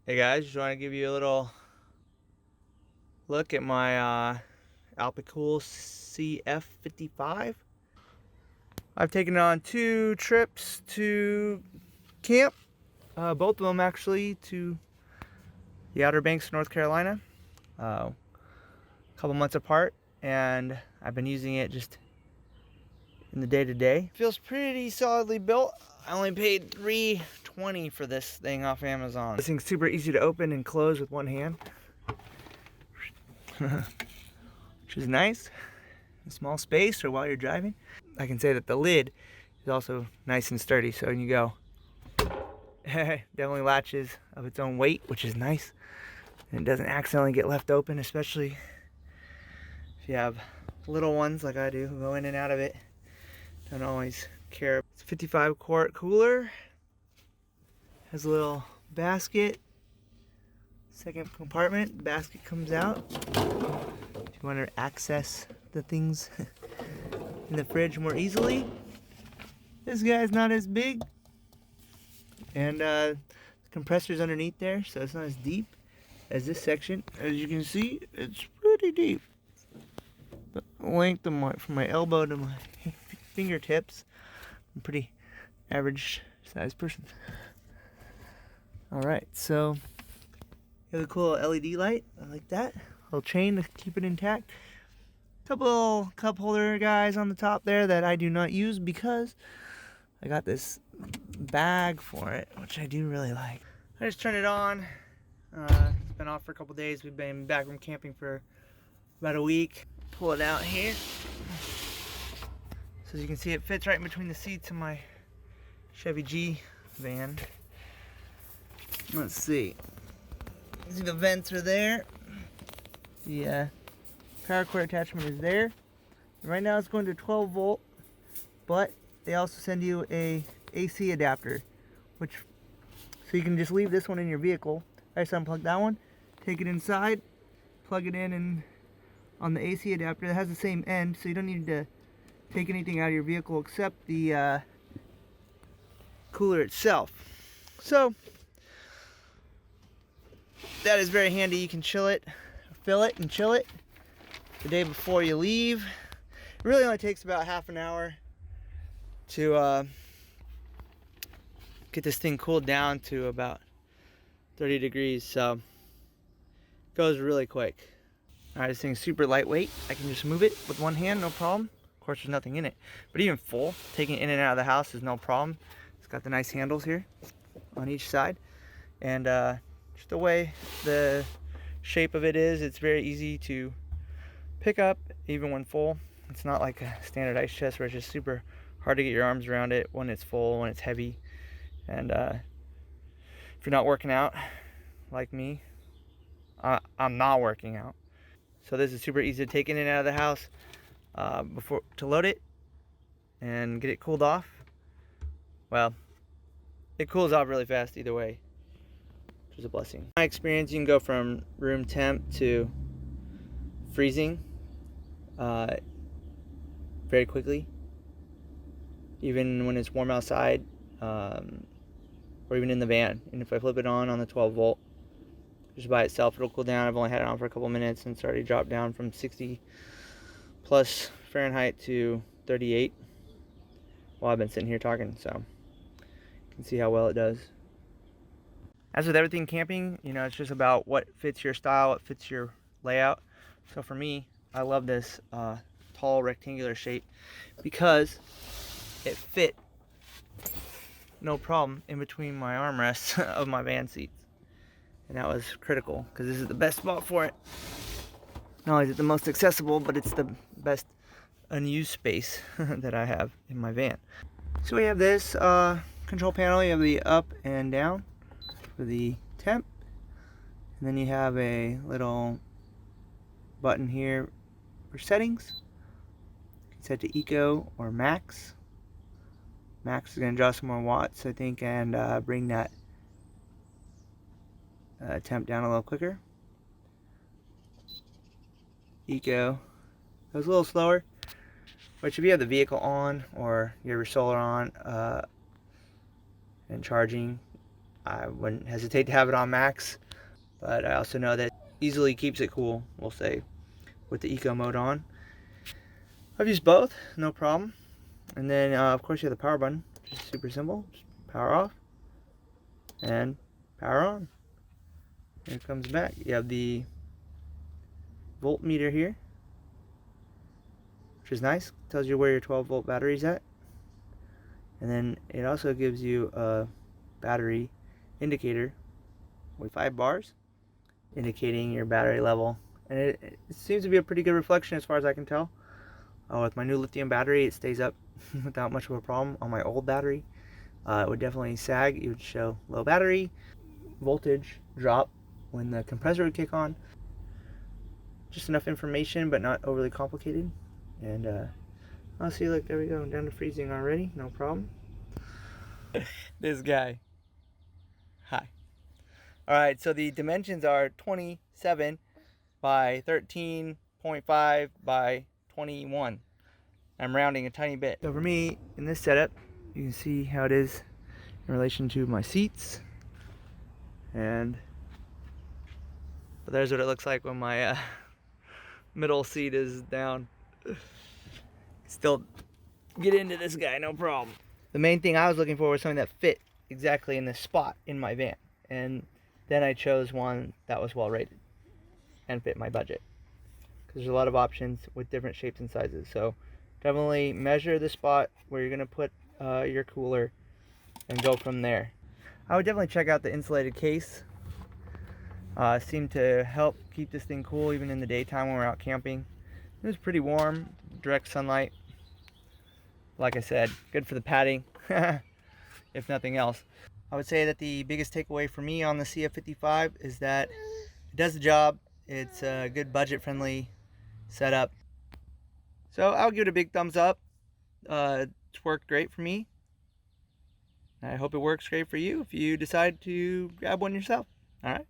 Hey guys, just want to give you a little look at my Alpicool CF55. I've taken it on 2 trips to camp, both of them actually to the Outer Banks, North Carolina, a couple months apart, and I've been using it just in the day-to-day. Feels pretty solidly built. I only paid $3.20 for this thing off Amazon. This thing's super easy to open and close with one hand. Which is nice. A small space or while you're driving. I can say that the lid is also nice and sturdy, so when you go, definitely latches of its own weight, which is nice. And it doesn't accidentally get left open, especially if you have little ones like I do who go in and out of it. Don't always care. It's a 55 quart cooler. Has a little basket. Second compartment, the basket comes out. If you want to access the things in the fridge more easily. This guy's not as big. And the compressor's underneath there, so it's not as deep as this section. As you can see, it's pretty deep. The length of from my elbow to my fingertips. I'm a pretty average sized person. Alright, so you have a cool LED light. I like that. A little chain to keep it intact. Couple little cup holder guys on the top there that I do not use because I got this bag for it, which I do really like. I just turned it on. It's been off for a couple days. We've been back from camping for about a week. Pull it out here. So as you can see, it fits right in between the seats of my Chevy G van. Let's see. See, the vents are there. The power cord attachment is there. And right now it's going to 12 volt, but they also send you a AC adapter, so you can just leave this one in your vehicle. I just unplug that one, take it inside, plug it in, and on the AC adapter that has the same end, so you don't need to take anything out of your vehicle except the cooler itself. So that is very handy. You can chill it, fill it and chill it the day before you leave. It really only takes about half an hour to get this thing cooled down to about 30 degrees, so it goes really quick. Alright, this thing's super lightweight. I can just move it with one hand, no problem. Of course, there's nothing in it, but even full, taking it in and out of the house is no problem. It's got the nice handles here on each side, and just the way the shape of it is, it's very easy to pick up even when full. It's not like a standard ice chest where it's just super hard to get your arms around it when it's full, when it's heavy. And if you're not working out like me, I'm not working out, so this is super easy to take in and out of the house to load it and get it cooled off. Well, it cools off really fast either way, which is a blessing. In my experience, you can go from room temp to freezing very quickly, even when it's warm outside, or even in the van. And if I flip it on the 12 volt, just by itself, it'll cool down. I've only had it on for a couple minutes and it's already dropped down from 60 plus Fahrenheit to 38 while I've been sitting here talking, so you can see how well it does. As with everything camping, you know, it's just about what fits your style, what fits your layout. So for me, I love this tall rectangular shape because it fit no problem in between my armrests of my van seats. And that was critical because this is the best spot for it. Not only is it the most accessible, but it's the best unused space that I have in my van. So we have this control panel. You have the up and down for the temp. And then you have a little button here for settings. You can set to Eco or Max. Max is going to draw some more watts, I think, and bring that temp down a little quicker. Eco goes a little slower, which if you have the vehicle on or you have your solar on and charging, I wouldn't hesitate to have it on max, but I also know that it easily keeps it cool, we'll say, with the eco mode on. I've used both, no problem. And then of course you have the power button, which is super simple. Just power off and power on. Here it comes back. You have the voltmeter here, which is nice. Tells you where your 12-volt battery's at. And then it also gives you a battery indicator with 5 bars indicating your battery level. And it seems to be a pretty good reflection as far as I can tell. With my new lithium battery, it stays up without much of a problem. On my old battery, it would definitely sag. It would show low battery voltage drop when the compressor would kick on. Just enough information, but not overly complicated. And I'll see, look, there we go, down to freezing already, no problem. This guy. Hi. Alright, so the dimensions are 27 by 13.5 by 21. I'm rounding a tiny bit. So for me, in this setup, you can see how it is in relation to my seats. And there's what it looks like when my middle seat is down. Still get into this guy, no problem. The main thing I was looking for was something that fit exactly in this spot in my van. And then I chose one that was well rated and fit my budget. Because there's a lot of options with different shapes and sizes. So definitely measure the spot where you're going to put your cooler and go from there. I would definitely check out the insulated case. Seemed to help keep this thing cool even in the daytime when we're out camping. It was pretty warm, direct sunlight. Like I said, good for the padding, if nothing else. I would say that the biggest takeaway for me on the CF55 is that it does the job. It's a good budget-friendly setup. So I'll give it a big thumbs up. It's worked great for me. I hope it works great for you if you decide to grab one yourself. All right.